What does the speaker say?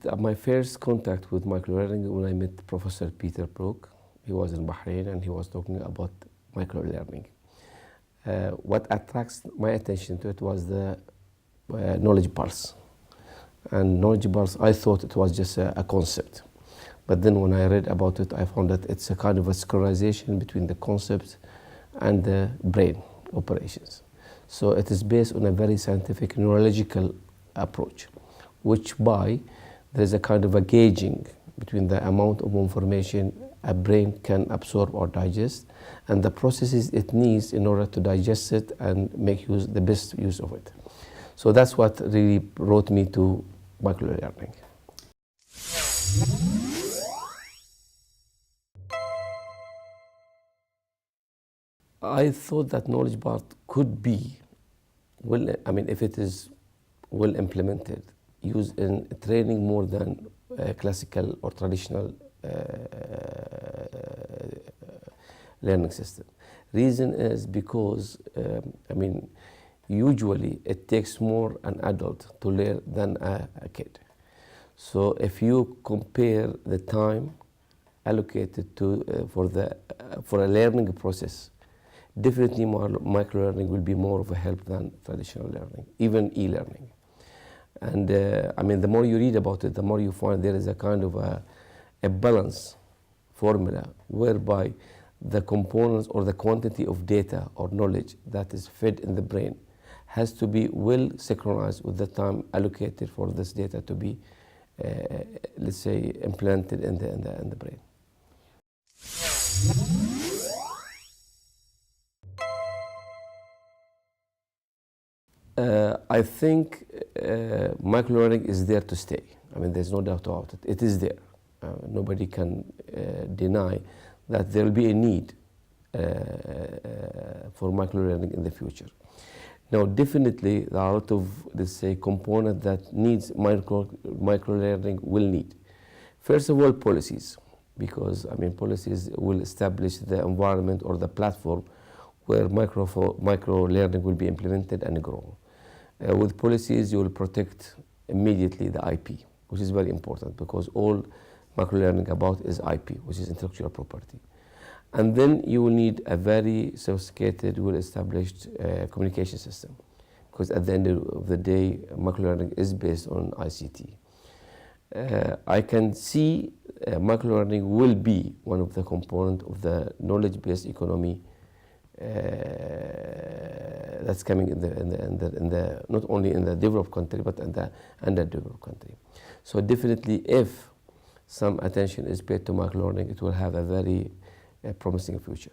My first contact with microlearning when I met Professor Peter Brook. He was in Bahrain and he was talking about microlearning. What attracts my attention to it was the knowledge pulse. And knowledge pulse, I thought it was just a concept. But then when I read about it, I found that it's a kind of a synchronization between the concept and the brain operations. So it is based on a very scientific neurological approach, which by there's a kind of a gauging between the amount of information a brain can absorb or digest and the processes it needs in order to digest it and make the best use of it. So that's what really brought me to microlearning. I thought that knowledge part could be, if it is well implemented, used in training more than classical or traditional learning system. Reason is because, usually it takes more an adult to learn than a kid. So if you compare the time allocated to for a learning process, definitely microlearning will be more of a help than traditional learning, even e-learning. And the more you read about it, the more you find there is a kind of a balance formula whereby the components or the quantity of data or knowledge that is fed in the brain has to be well synchronized with the time allocated for this data to be, let's say, implanted in the brain. I think microlearning is there to stay. There's no doubt about it. It is there. Nobody can deny that there will be a need for microlearning in the future. Now, definitely, there are a lot of, let's say, components that needs microlearning will need. First of all, policies, because policies will establish the environment or the platform where microlearning will be implemented and grow. With policies, you will protect immediately the IP, which is very important because all microlearning about is IP, which is intellectual property. And then you will need a very sophisticated, well-established communication system, because at the end of the day, microlearning is based on ICT. I can see microlearning will be one of the components of the knowledge-based economy that's coming in the not only in the developed country but in the underdeveloped country. So definitely, if some attention is paid to microlearning, it will have a very promising future.